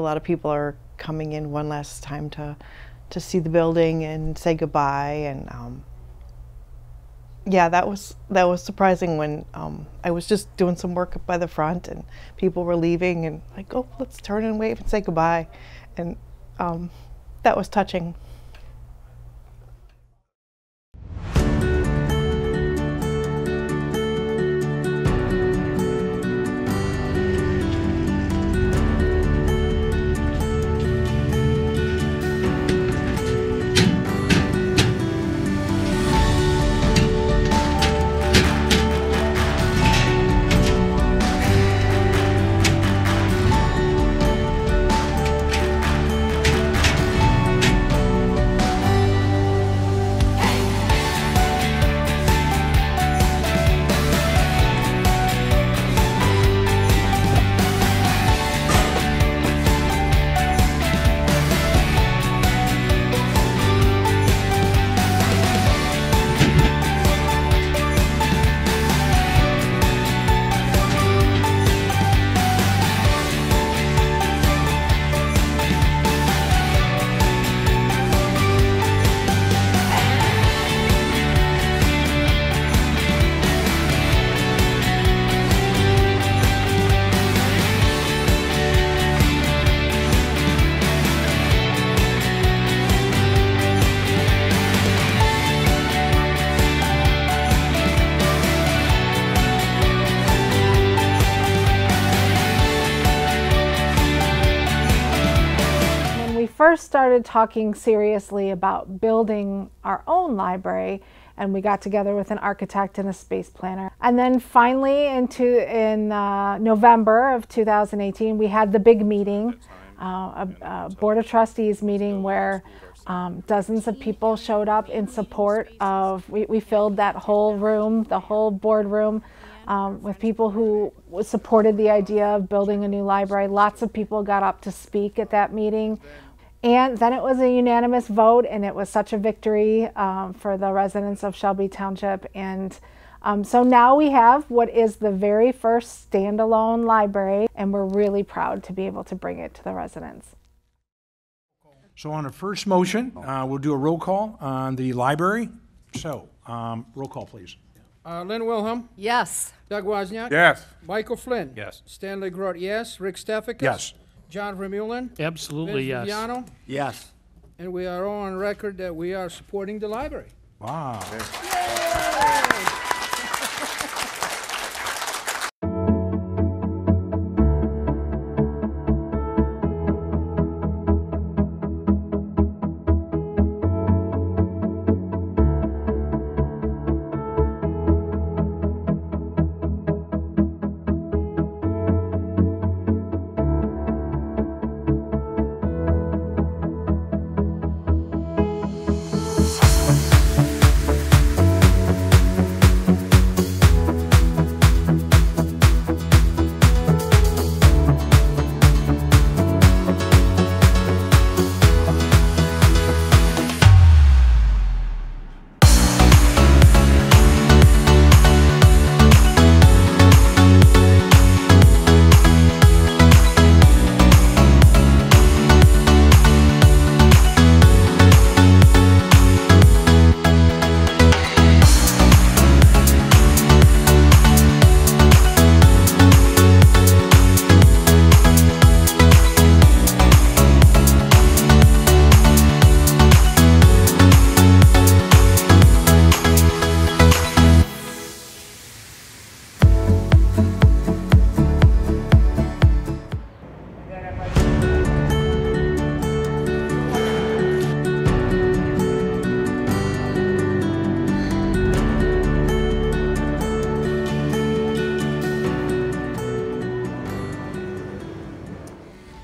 lot of people are coming in one last time to see the building and say goodbye. And yeah, that was surprising when I was just doing some work up by the front and people were leaving and like, oh, let's turn and wave and say goodbye. And that was touching. First started talking seriously about building our own library, and we got together with an architect and a space planner. And then finally in November of 2018, we had the big meeting, a Board of Trustees meeting where dozens of people showed up in support of, we filled that whole room, the whole boardroom, with people who supported the idea of building a new library. Lots of people got up to speak at that meeting. And then it was a unanimous vote, and it was such a victory for the residents of Shelby Township. And so now we have what is the very first standalone library, and we're really proud to be able to bring it to the residents. So on the first motion, we'll do a roll call on the library. So roll call, please. Lynn Wilhelm? Yes. Doug Wozniak? Yes. Michael Flynn? Yes. Stanley Grodt, yes. Rick Steffikis? Yes. John Vermeulen? Absolutely, Vince yes. Viviano? Yes. And we are all on record that we are supporting the library. Wow.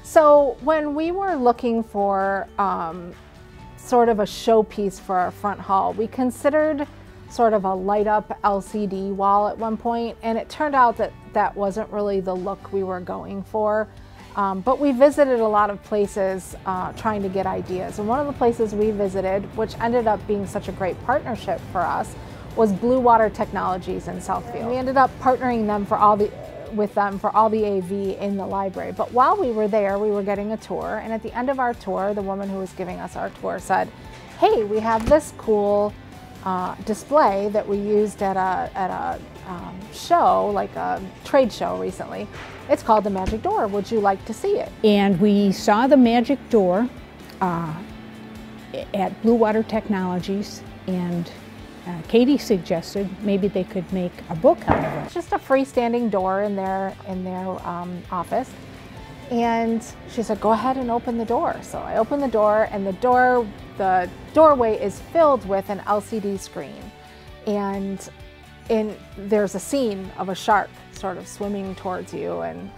So when we were looking for sort of a showpiece for our front hall, we considered sort of a light up LCD wall at one point, and it turned out that that wasn't really the look we were going for. But we visited a lot of places trying to get ideas, and one of the places we visited, which ended up being such a great partnership for us, was Blue Water Technologies in Southfield. We ended up partnering them for all the with them for all the AV in the library. But while we were there, we were getting a tour, and at the end of our tour, the woman who was giving us our tour said, "Hey, we have this cool display that we used at a show, like a trade show recently. It's called the Magic Door. Would you like to see it?" And we saw the Magic Door at Blue Water Technologies, and Katie suggested maybe they could make a book out of it. It's just a freestanding door in their office. And she said, "Go ahead and open the door." So I opened the door, and the doorway is filled with an LCD screen. And there's a scene of a shark sort of swimming towards you, and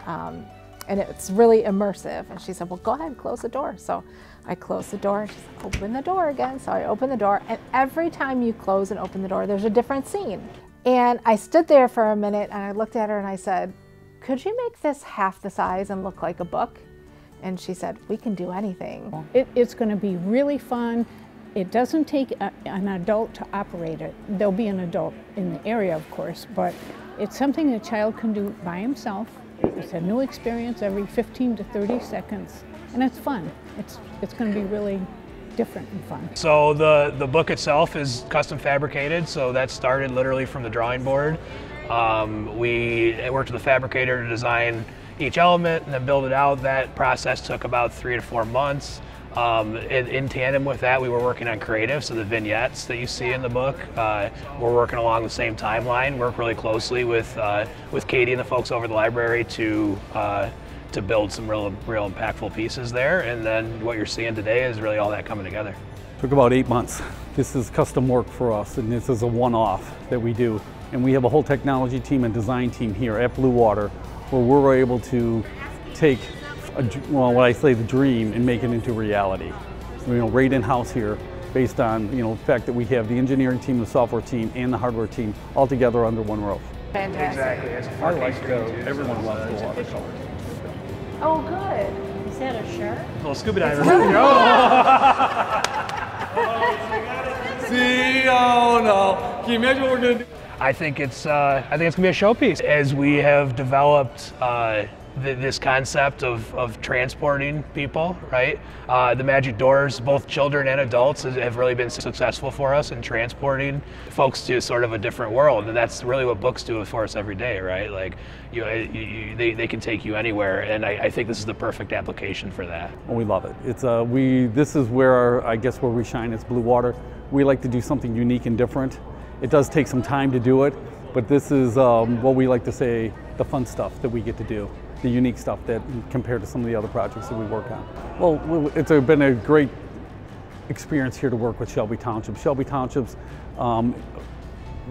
it's really immersive. And she said, "Well, go ahead and close the door." So I closed the door, and she said, "Open the door again." So I opened the door, and every time you close and open the door, there's a different scene. And I stood there for a minute, and I looked at her, and I said, "Could you make this half the size and look like a book?" And she said, "We can do anything." It's going to be really fun. It doesn't take an adult to operate it. There'll be an adult in the area, of course, but it's something a child can do by himself. It's a new experience every 15 to 30 seconds, and it's fun. It's going to be really different and fun. So the book itself is custom fabricated, so that started literally from the drawing board. We worked with a fabricator to design each element and then build it out. That process took about 3 to 4 months. In tandem with that, we were working on creative, so the vignettes that you see in the book, we're working along the same timeline. Work really closely with Katie and the folks over at the library to build some real impactful pieces there. And then what you're seeing today is really all that coming together. Took about 8 months. This is custom work for us, and this is a one-off that we do. And we have a whole technology team and design team here at Blue Water, where we're able to take, what I say, the dream, and make it into reality. Right in-house here, based on the fact that we have the engineering team, the software team, and the hardware team all together under one roof. Exactly. It's I like everyone loves Blue Water. Oh, good. Is that a shark? Little scuba diver. See, oh no. Can you imagine what we're going to do? I think it's gonna be a showpiece as we have developed this concept of transporting people, right? The Magic Doors, both children and adults, have really been successful for us in transporting folks to sort of a different world, and that's really what books do for us every day, right? Like, they can take you anywhere, and I think this is the perfect application for that. Oh, we love it. It's this is where I guess where we shine as Blue Water. We like to do something unique and different. It does take some time to do it, but this is what we like to say, the fun stuff that we get to do, the unique stuff that compared to some of the other projects that we work on. Well, it's been a great experience here to work with Shelby Township. Shelby Township's,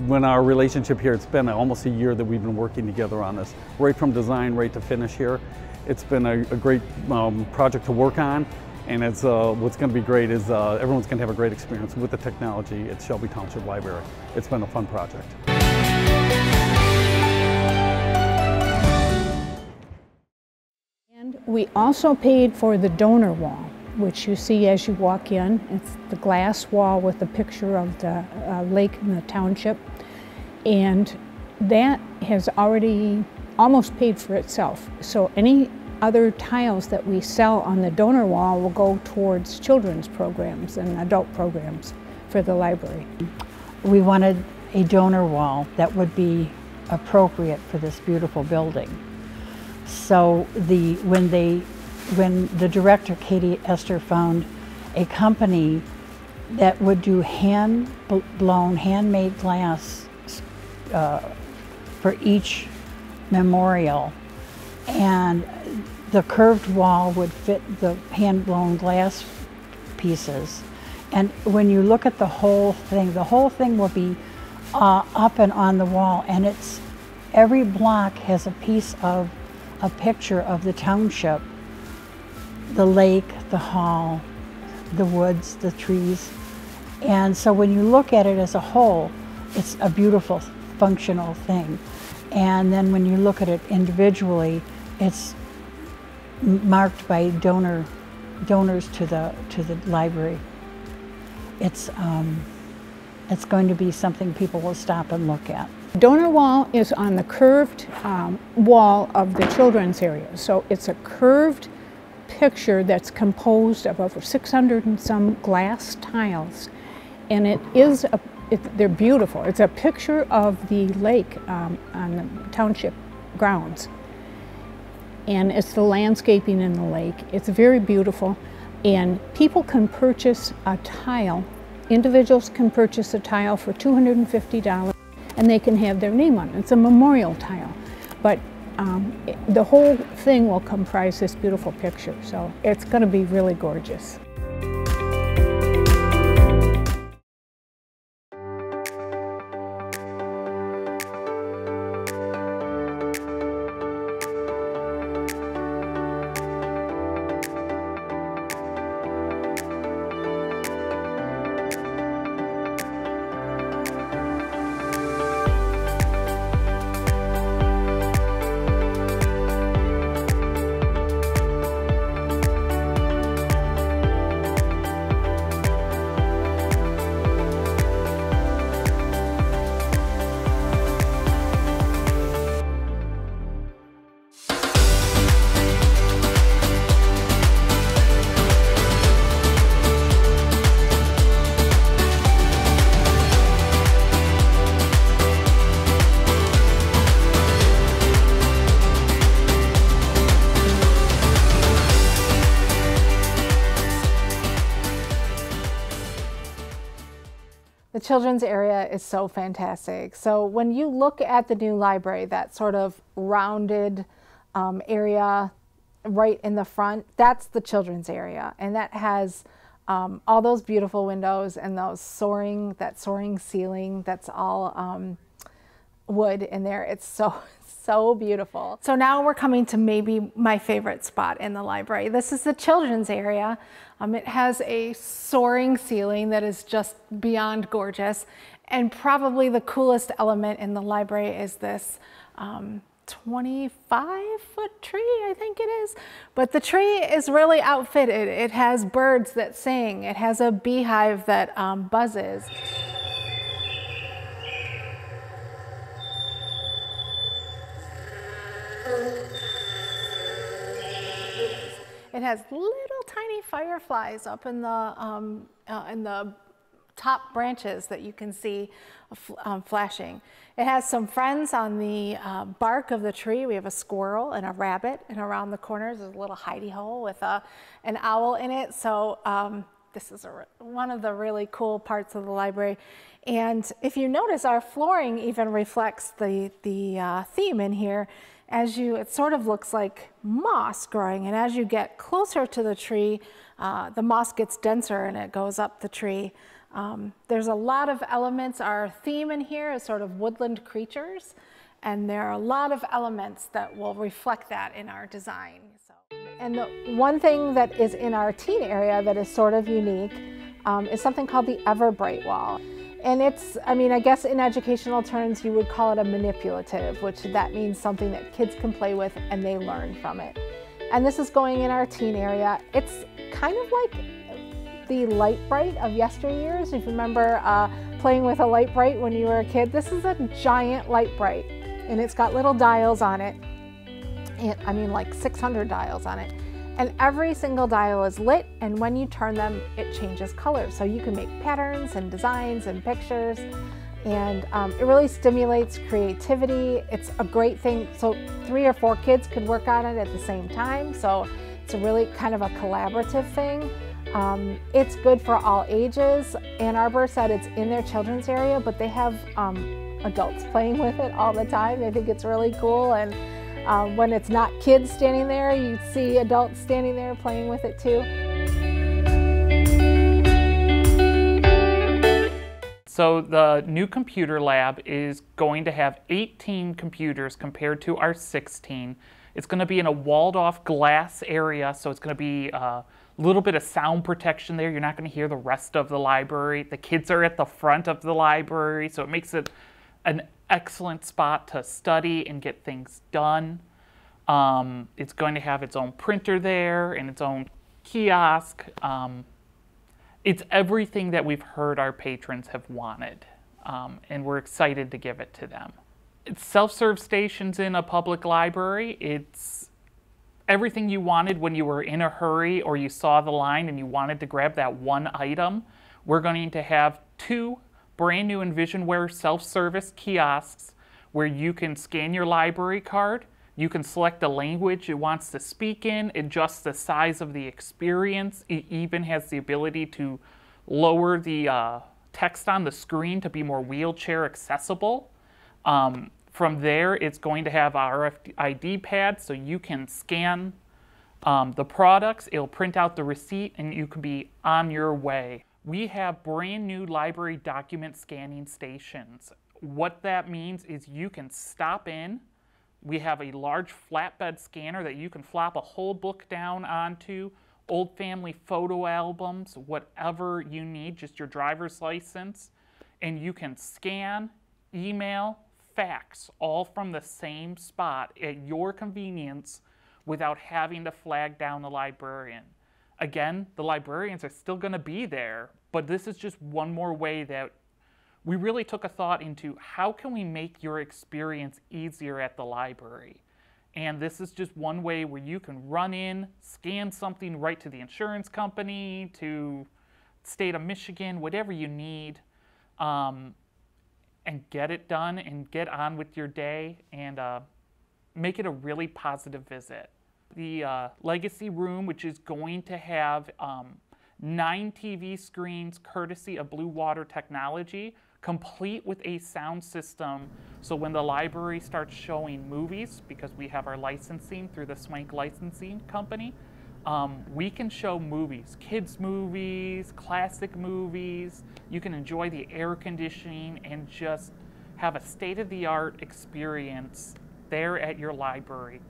when our relationship here, it's been almost a year that we've been working together on this, right from design, right to finish here. It's been a great project to work on. And it's, what's going to be great is everyone's going to have a great experience with the technology at Shelby Township Library. It's been a fun project. And we also paid for the donor wall, which you see as you walk in. It's the glass wall with a picture of the lake in the township. And that has already almost paid for itself. So any other tiles that we sell on the donor wall will go towards children's programs and adult programs for the library. We wanted a donor wall that would be appropriate for this beautiful building. So when the director, Katie Esther, found a company that would do hand-blown, handmade glass for each memorial, and the curved wall would fit the hand-blown glass pieces. And when you look at the whole thing will be up and on the wall, and every block has a piece of a picture of the township, the lake, the hall, the woods, the trees. And so when you look at it as a whole, it's a beautiful, functional thing. And then when you look at it individually, it's marked by donors to the library. It's going to be something people will stop and look at. Donor wall is on the curved wall of the children's area. So it's a curved picture that's composed of over 600 and some glass tiles. And they're beautiful. It's a picture of the lake on the township grounds. And it's the landscaping in the lake. It's very beautiful. And people can purchase a tile. Individuals can purchase a tile for $250 and they can have their name on it. It's a memorial tile. But the whole thing will comprise this beautiful picture. So it's going to be really gorgeous. The children's area is so fantastic. So when you look at the new library, that sort of rounded area right in the front, that's the children's area. And that has all those beautiful windows and that soaring ceiling that's all wood in there. It's so beautiful. So now we're coming to maybe my favorite spot in the library. This is the children's area. It has a soaring ceiling that is just beyond gorgeous. And probably the coolest element in the library is this 25-foot tree, I think it is. But the tree is really outfitted. It has birds that sing. It has a beehive that buzzes. It has little tiny fireflies up in the top branches that you can see flashing. It has some friends on the bark of the tree. We have a squirrel and a rabbit, and around the corners is a little hidey hole with an owl in it. So this is one of the really cool parts of the library. And if you notice, our flooring even reflects the theme in here. It sort of looks like moss growing, and as you get closer to the tree, the moss gets denser and it goes up the tree. There's a lot of elements. Our theme in here is sort of woodland creatures, and there are a lot of elements that will reflect that in our design. And the one thing that is in our teen area that is sort of unique is something called the Ever-Bright Wall. And I guess in educational terms, you would call it a manipulative, which that means something that kids can play with and they learn from it. And this is going in our teen area. It's kind of like the Light-Brite of yesteryears. If you remember playing with a Light-Brite when you were a kid, this is a giant Light-Brite, and it's got little dials on it. Like 600 dials on it. And every single dial is lit, and when you turn them, it changes colors. So you can make patterns and designs and pictures, and it really stimulates creativity. It's a great thing. So 3 or 4 kids could work on it at the same time. So it's a really kind of a collaborative thing. It's good for all ages. Ann Arbor said it's in their children's area, but they have adults playing with it all the time. They think it's really cool. And when it's not kids standing there, you see adults standing there playing with it too. So the new computer lab is going to have 18 computers compared to our 16. It's going to be in a walled off glass area, so it's going to be a little bit of sound protection there. You're not going to hear the rest of the library. The kids are at the front of the library, so it makes it an excellent spot to study and get things done. It's going to have its own printer there and its own kiosk. It's everything that we've heard our patrons have wanted. and we're excited to give it to them. It's self-serve stations in a public library. It's everything you wanted when you were in a hurry or you saw the line and you wanted to grab that one item. We're going to have 2 brand new Envisionware self-service kiosks where you can scan your library card, you can select the language it wants to speak in, adjust the size of the experience. It even has the ability to lower the text on the screen to be more wheelchair accessible. From there, it's going to have RFID pads so you can scan the products, it'll print out the receipt, and you can be on your way. We have brand new library document scanning stations. What that means is you can stop in. We have a large flatbed scanner that you can flop a whole book down onto, old family photo albums, whatever you need, just your driver's license, and you can scan, email, fax, all from the same spot at your convenience without having to flag down the librarian. Again, the librarians are still going to be there, but this is just one more way that we really took a thought into how can we make your experience easier at the library. And this is just one way where you can run in, scan something right to the insurance company, to state of Michigan, whatever you need, and get it done and get on with your day and make it a really positive visit. The Legacy Room, which is going to have 9 TV screens courtesy of Blue Water Technology, complete with a sound system, so when the library starts showing movies, because we have our licensing through the Swank Licensing Company, we can show movies, kids movies, classic movies. You can enjoy the air conditioning and just have a state-of-the-art experience there at your library.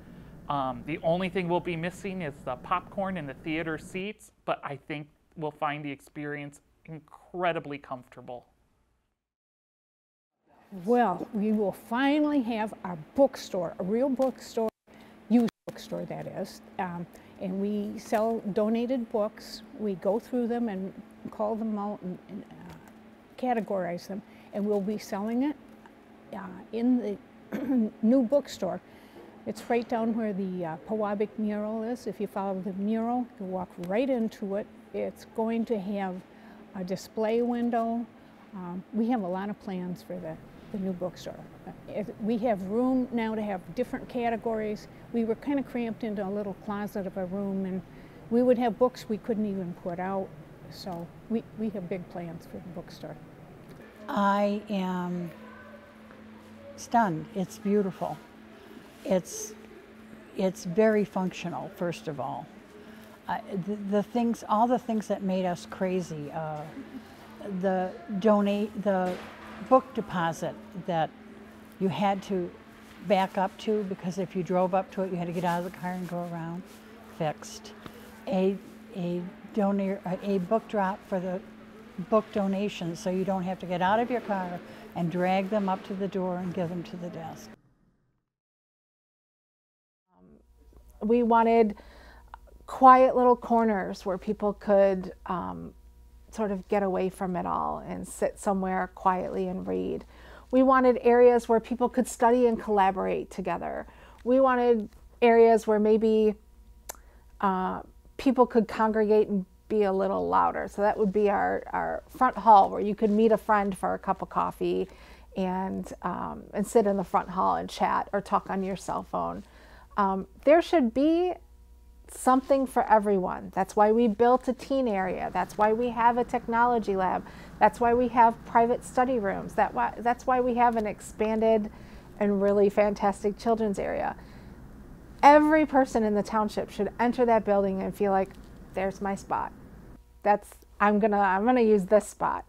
The only thing we'll be missing is the popcorn and the theater seats, but I think we'll find the experience incredibly comfortable. Well, we will finally have our bookstore, a real bookstore, used bookstore that is, and we sell donated books. We go through them and call them out and categorize them, and we'll be selling it in the new bookstore. It's right down where the Pewabic mural is. If you follow the mural, you walk right into it. It's going to have a display window. We have a lot of plans for the new bookstore. We have room now to have different categories. We were kind of cramped into a little closet of a room, and we would have books we couldn't even put out. So we have big plans for the bookstore. I am stunned. It's beautiful. It's very functional, first of all. All the things that made us crazy, the book deposit that you had to back up to, because if you drove up to it, you had to get out of the car and go around, fixed. A book drop for the book donations, so you don't have to get out of your car and drag them up to the door and give them to the desk. We wanted quiet little corners where people could sort of get away from it all and sit somewhere quietly and read. We wanted areas where people could study and collaborate together. We wanted areas where maybe people could congregate and be a little louder. So that would be our front hall, where you could meet a friend for a cup of coffee and sit in the front hall and chat or talk on your cell phone. There should be something for everyone. That's why we built a teen area. That's why we have a technology lab. That's why we have private study rooms. That's why we have an expanded and really fantastic children's area. Every person in the township should enter that building and feel like, there's my spot. I'm gonna use this spot.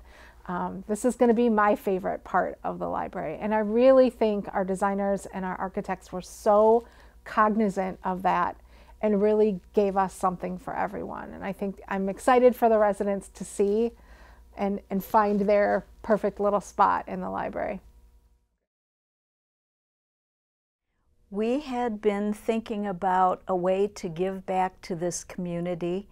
This is gonna be my favorite part of the library. And I really think our designers and our architects were so cognizant of that and really gave us something for everyone. And I think I'm excited for the residents to see and find their perfect little spot in the library. We had been thinking about a way to give back to this community.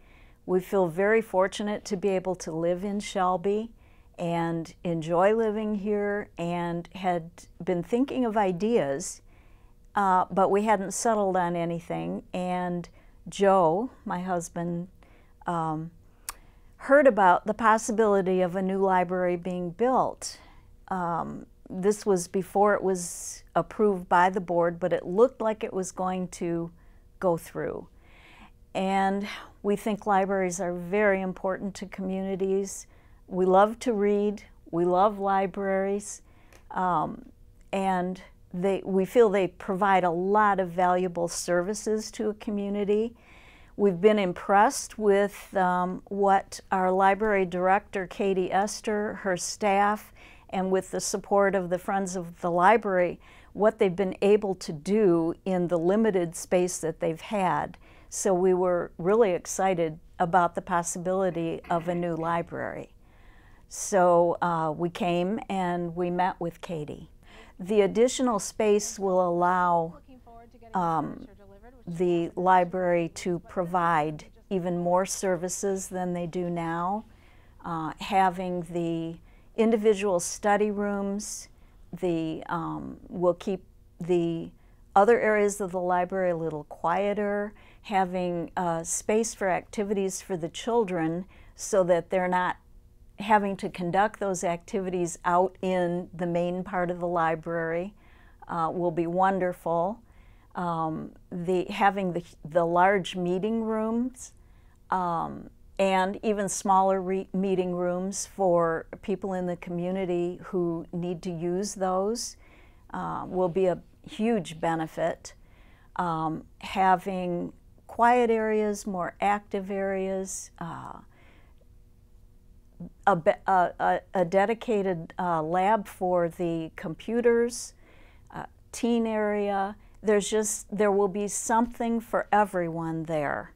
We feel very fortunate to be able to live in Shelby, and enjoy living here, and had been thinking of ideas, but we hadn't settled on anything. And Joe, my husband, heard about the possibility of a new library being built. This was before it was approved by the board, but it looked like it was going to go through. And we think libraries are very important to communities. We love to read, we love libraries, and we feel they provide a lot of valuable services to a community. We've been impressed with what our library director, Katie Esther, her staff, and with the support of the Friends of the Library, what they've been able to do in the limited space that they've had. So we were really excited about the possibility of a new library. So we came and we met with Katie. The additional space will allow the library to provide even more services than they do now, having the individual study rooms. We'll keep the other areas of the library a little quieter, having space for activities for the children so that they're not having to conduct those activities out in the main part of the library will be wonderful. Having the large meeting rooms and even smaller meeting rooms for people in the community who need to use those will be a huge benefit. Having quiet areas, more active areas, a dedicated lab for the computers, teen area. There will be something for everyone there.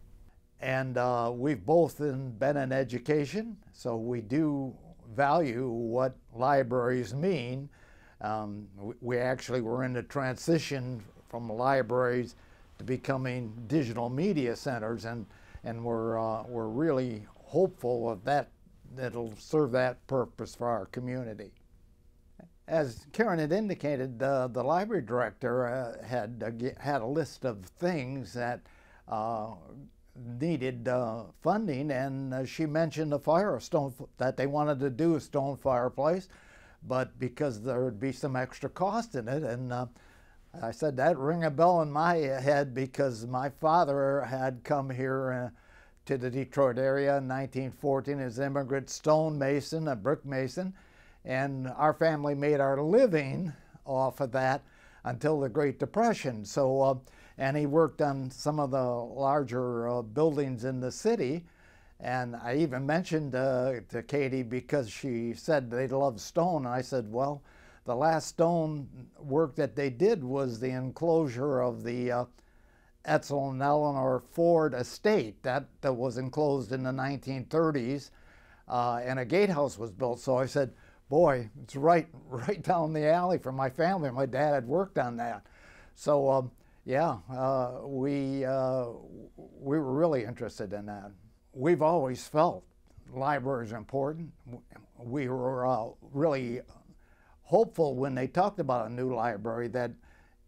And we've both been in education, so we do value what libraries mean. We actually were in the transition from libraries to becoming digital media centers, and we're really hopeful of that. That'll serve that purpose for our community. As Karen had indicated, the library director had a list of things that needed funding, and she mentioned that they wanted to do a stone fireplace, but because there would be some extra cost in it, and I said that rang a bell in my head because my father had come here to the Detroit area in 1914 as an immigrant stonemason, a brick mason, and our family made our living off of that until the Great Depression. So, and he worked on some of the larger buildings in the city, and I even mentioned to Katie because she said they love stone, and I said, well, the last stone work that they did was the enclosure of the Etzel and Eleanor Ford estate that was enclosed in the 1930s, and a gatehouse was built. So I said, boy, it's right down the alley from my family. My dad had worked on that. So yeah, we were really interested in that. We've always felt libraries are important. We were really hopeful when they talked about a new library that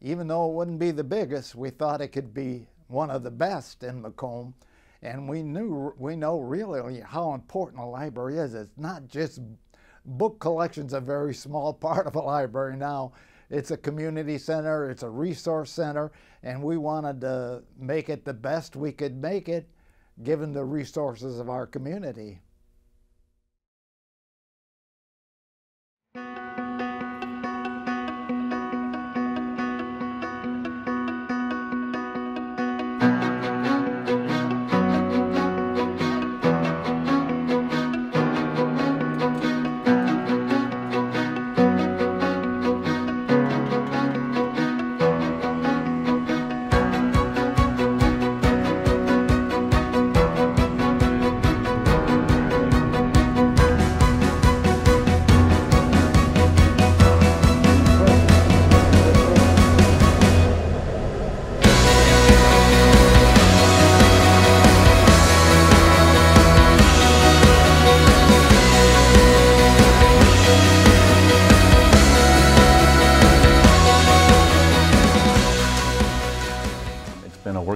even though it wouldn't be the biggest, we thought it could be one of the best in Macomb. And we know really how important a library is. It's not just book collection's a very small part of a library now. It's a community center, it's a resource center, and we wanted to make it the best we could make it given the resources of our community.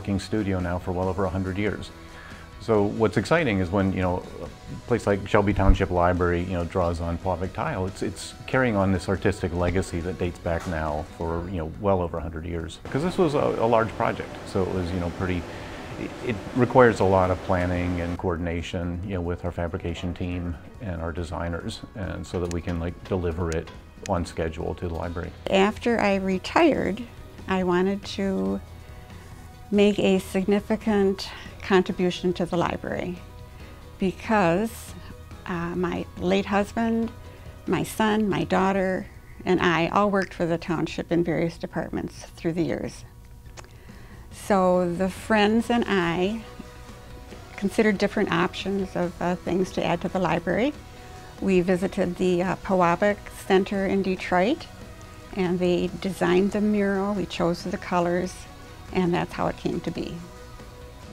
working studio now for well over 100 years. So what's exciting is when, a place like Shelby Township Library, draws on Pławiec tile, it's carrying on this artistic legacy that dates back now for, well over 100 years. Because this was a large project, so it was, it requires a lot of planning and coordination, with our fabrication team and our designers, and so that we can deliver it on schedule to the library. After I retired, I wanted to make a significant contribution to the library because my late husband, my son, my daughter, and I all worked for the township in various departments through the years. So the friends and I considered different options of things to add to the library. We visited the Pławiec Center in Detroit, and they designed the mural. We chose the colors, and that's how it came to be.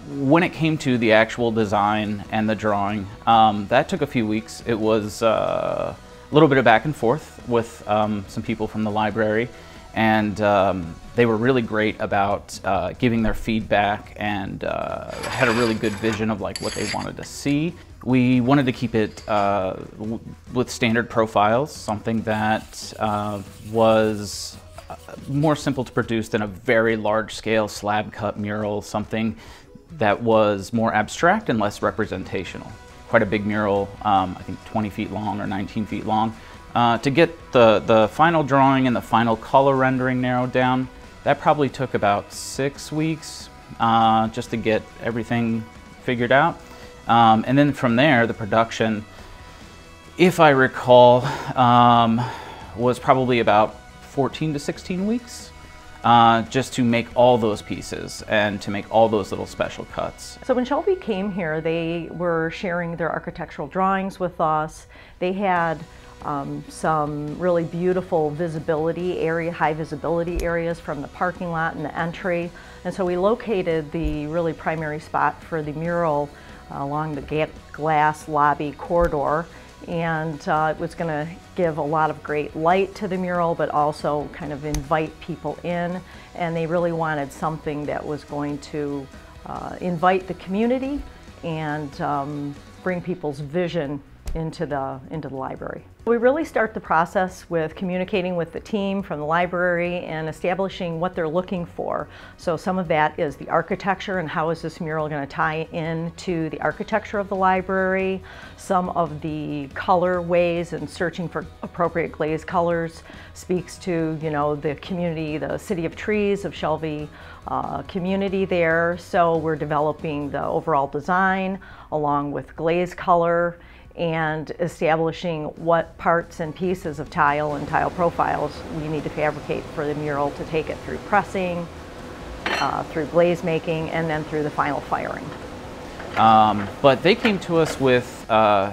When it came to the actual design and the drawing, that took a few weeks. It was a little bit of back and forth with some people from the library, and they were really great about giving their feedback and had a really good vision of what they wanted to see. We wanted to keep it with standard profiles, something that was more simple to produce than a very large scale slab cut mural, something that was more abstract and less representational. Quite a big mural, I think 20 feet long or 19 feet long. To get the final drawing and the final color rendering narrowed down, that probably took about 6 weeks just to get everything figured out. And then from there, the production, if I recall, was probably about 14 to 16 weeks. Just to make all those pieces and to make all those little special cuts. So when Shelby came here, they were sharing their architectural drawings with us. They had some really beautiful visibility area, high visibility areas from the parking lot and the entry. And so we located the really primary spot for the mural along the glass lobby corridor. And it was going to give a lot of great light to the mural, but also kind of invite people in. And they really wanted something that was going to invite the community and bring people's vision into the library. We really start the process with communicating with the team from the library and establishing what they're looking for. So some of that is the architecture and how is this mural going to tie into the architecture of the library. Some of the color ways and searching for appropriate glaze colors speaks to, the community, the City of Trees of Shelby community there. So we're developing the overall design along with glaze color and establishing what parts and pieces of tile and tile profiles we need to fabricate for the mural to take it through pressing, through glaze making, and then through the final firing. But they came to us with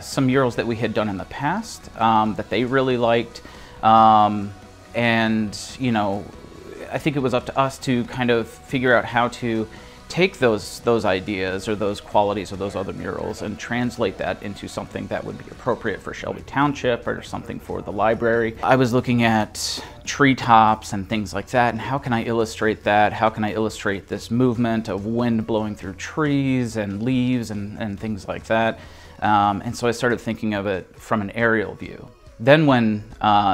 some murals that we had done in the past that they really liked, and I think it was up to us to kind of figure out how to take those ideas or those qualities of those other murals and translate that into something that would be appropriate for Shelby Township or something for the library. I was looking at treetops and things like that, and how can I illustrate that? How can I illustrate this movement of wind blowing through trees and leaves and things like that? And so I started thinking of it from an aerial view. Then when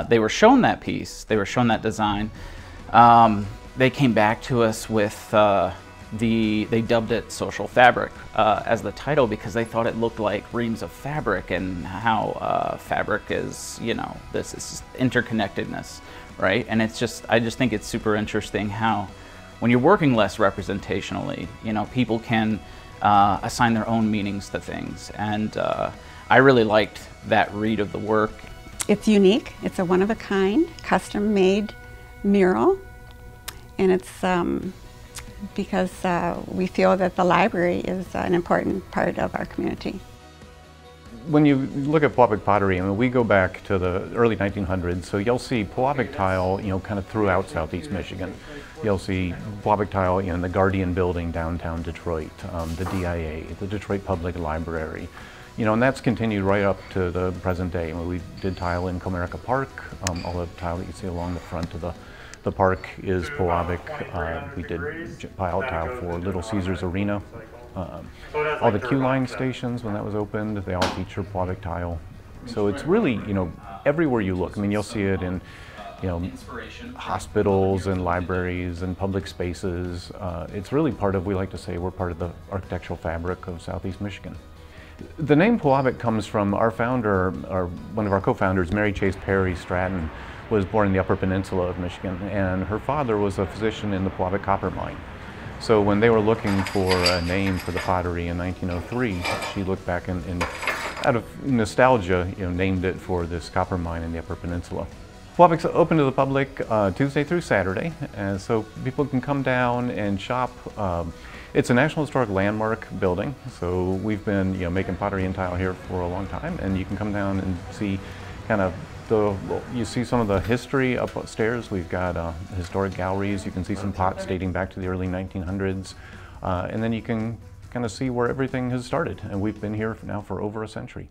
they were shown that piece, they were shown that design, they came back to us with they dubbed it Social Fabric as the title because they thought it looked like reams of fabric, and how fabric is, this is interconnectedness, right? And it's just, I just think it's super interesting how when you're working less representationally, people can assign their own meanings to things. And I really liked that read of the work. It's unique. It's a one-of-a-kind, custom-made mural, and it's because we feel that the library is an important part of our community. When you look at Pławiec pottery, we go back to the early 1900s, so you'll see Pławiec tile, kind of throughout southeast Michigan. You'll see Pławiec tile in the Guardian Building downtown Detroit, the DIA, the Detroit Public Library. And that's continued right up to the present day. We did tile in Comerica Park, all the tile that you see along the front of the The park is Polavic. We did pilot tile for Little Caesars Arena. All the queue line stations, when that was opened, they all feature Polavic tile. So it's really, everywhere you look. I mean, you'll see it in, hospitals and libraries and public spaces. It's really part of, we like to say, we're part of the architectural fabric of Southeast Michigan. The name Polavic comes from our founder, or one of our co-founders, Mary Chase Perry Stratton, was born in the Upper Peninsula of Michigan, and her father was a physician in the Polavic copper mine. So when they were looking for a name for the pottery in 1903, she looked back and out of nostalgia, named it for this copper mine in the Upper Peninsula. Polavic's open to the public Tuesday through Saturday, and so people can come down and shop. It's a National Historic Landmark building, so we've been making pottery and tile here for a long time, and you can come down and see you see some of the history upstairs. We've got historic galleries. You can see some pots dating back to the early 1900s, and then you can kind of see where everything has started, and we've been here now for over a century.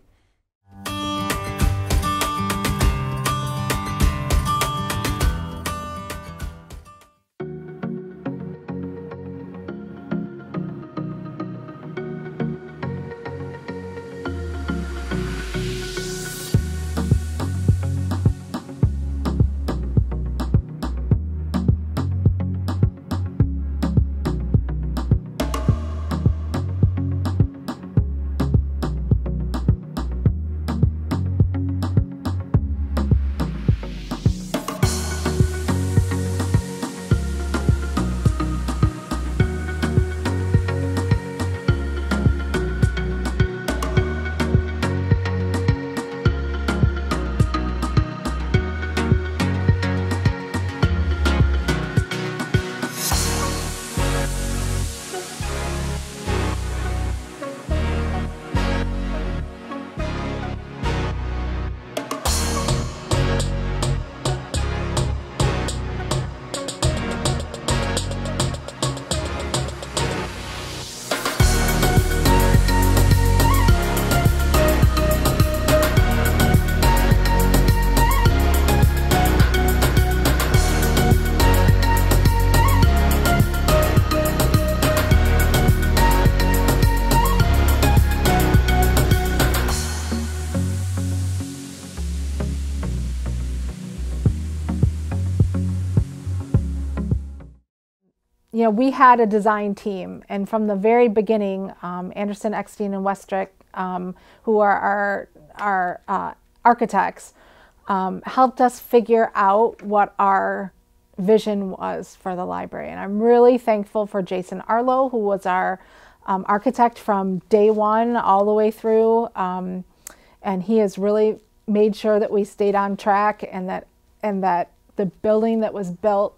We had a design team, and from the very beginning, Anderson, Eckstein, and Westrick, who are our architects, helped us figure out what our vision was for the library. And I'm really thankful for Jason Arlo, who was our architect from day one all the way through, and he has really made sure that we stayed on track and that the building that was built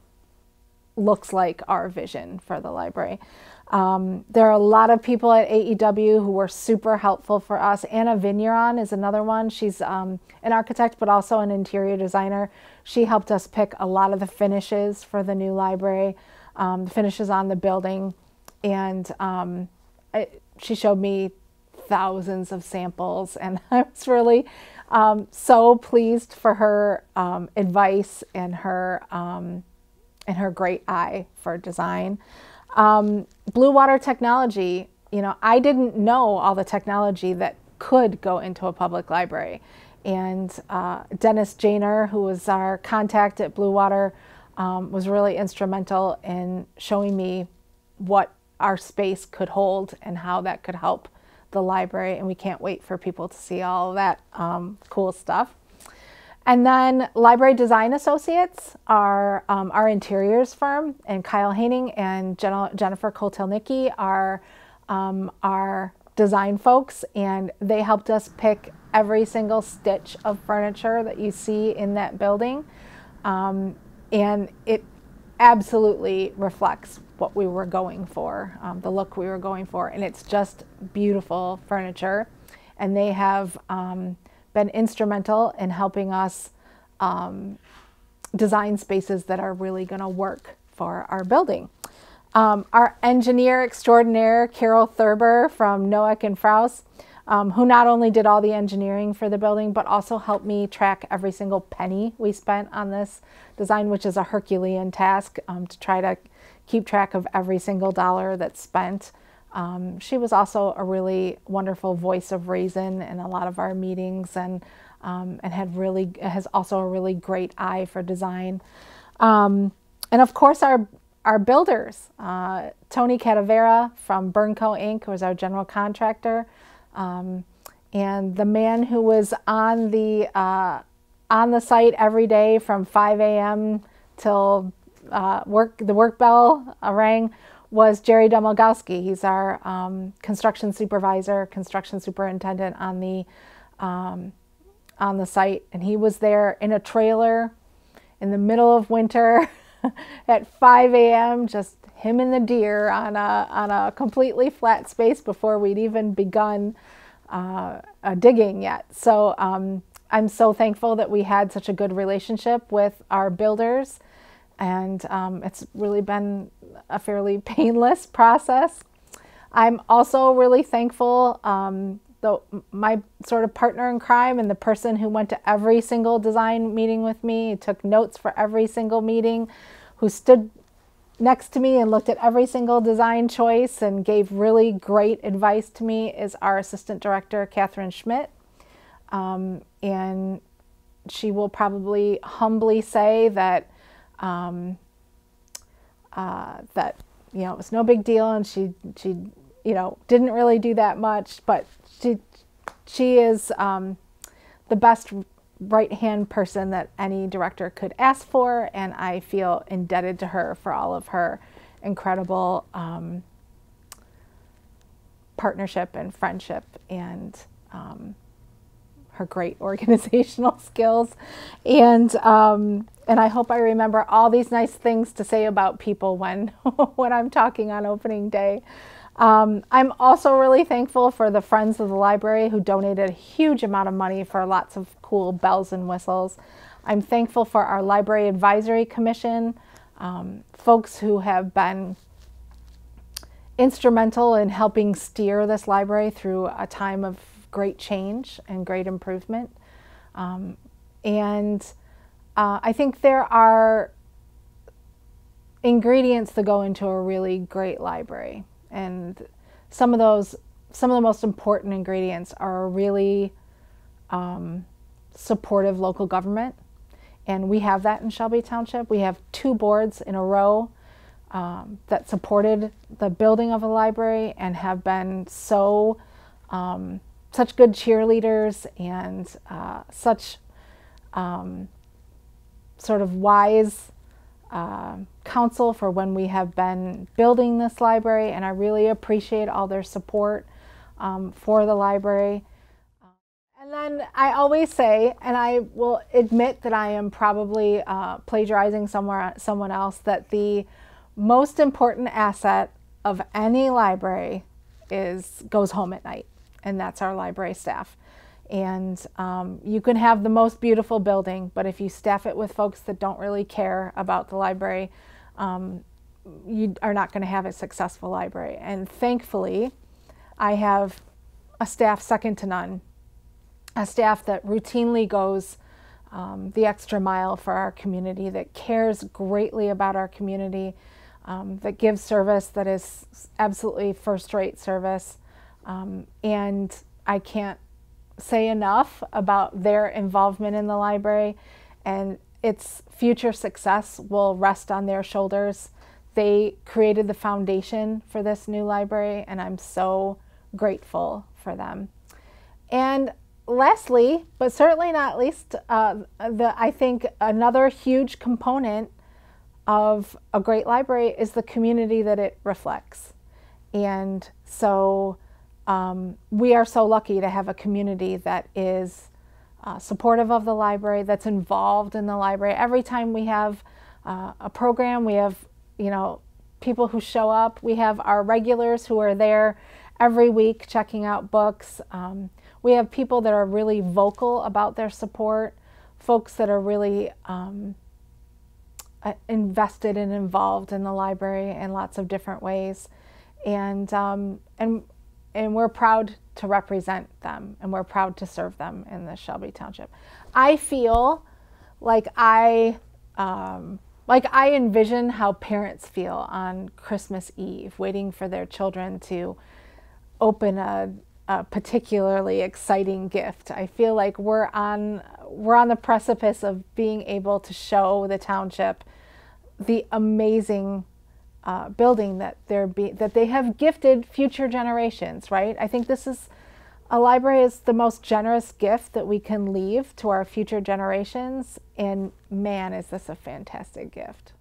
looks like our vision for the library. There are a lot of people at AEW who were super helpful for us. Anna Vigneron is another one. She's an architect, but also an interior designer. She helped us pick a lot of the finishes for the new library, the finishes on the building. And she showed me thousands of samples, and I was really so pleased for her advice and her great eye for design. Blue water technology, I didn't know all the technology that could go into a public library. And Dennis Janer, who was our contact at Blue Water, was really instrumental in showing me what our space could hold and how that could help the library. And we can't wait for people to see all of that cool stuff. And then Library Design Associates are our interiors firm, and Kyle Haining and Jennifer Koltelnicki are our design folks, and they helped us pick every single stitch of furniture that you see in that building. And it absolutely reflects what we were going for, the look we were going for, and it's just beautiful furniture. And they have been instrumental in helping us design spaces that are really going to work for our building. Our engineer extraordinaire, Carol Thurber from Noack and Frous, who not only did all the engineering for the building, but also helped me track every single penny we spent on this design, which is a Herculean task, to try to keep track of every single dollar that's spent. She was also a really wonderful voice of reason in a lot of our meetings, and has also a really great eye for design. And of course, our builders, Tony Catavera from Burnco Inc., who was our general contractor, and the man who was on the site every day from 5 a.m. till the work bell rang, was Jerry Domogowski. He's our construction supervisor, construction superintendent on the site, and he was there in a trailer in the middle of winter at 5 a.m., just him and the deer on a completely flat space before we'd even begun digging yet. So I'm so thankful that we had such a good relationship with our builders, and it's really been a fairly painless process. I'm also really thankful my sort of partner in crime and the person who went to every single design meeting with me, took notes for every single meeting, who stood next to me and looked at every single design choice and gave really great advice to me, is our assistant director, Catherine Schmidt. And she will probably humbly say that that it was no big deal, and she didn't really do that much, but she is the best right-hand person that any director could ask for, and I feel indebted to her for all of her incredible partnership and friendship, and her great organizational skills. And I hope I remember all these nice things to say about people when I'm talking on opening day. I'm also really thankful for the Friends of the Library, who donated a huge amount of money for lots of cool bells and whistles. I'm thankful for our Library Advisory Commission, folks who have been instrumental in helping steer this library through a time of great change and great improvement. I think there are ingredients that go into a really great library. And some of the most important ingredients are a really supportive local government. And we have that in Shelby Township. We have 2 boards in a row that supported the building of a library and have been such good cheerleaders and such sort of wise counsel for when we have been building this library, and I really appreciate all their support for the library. And then I always say, and I will admit that I am probably plagiarizing someone else, that the most important asset of any library goes home at night, and that's our library staff. And you can have the most beautiful building, but if you staff it with folks that don't really care about the library, you are not going to have a successful library. And thankfully, I have a staff second to none, a staff that routinely goes the extra mile for our community, that cares greatly about our community, that gives service that is absolutely first-rate service. And I can't say enough about their involvement in the library, and its future success will rest on their shoulders. They created the foundation for this new library, and I'm so grateful for them. And lastly, but certainly not least, I think another huge component of a great library is the community that it reflects. And so we are so lucky to have a community that is supportive of the library, that's involved in the library. Every time we have a program, we have people who show up. We have our regulars who are there every week checking out books. We have people that are really vocal about their support, folks that are really invested and involved in the library in lots of different ways. And and we're proud to represent them, and we're proud to serve them in the Shelby Township. I feel like I envision how parents feel on Christmas Eve, waiting for their children to open a particularly exciting gift. I feel like we're on the precipice of being able to show the township the amazing building that they have gifted future generations, right? I think a library is the most generous gift that we can leave to our future generations, and man, is this a fantastic gift.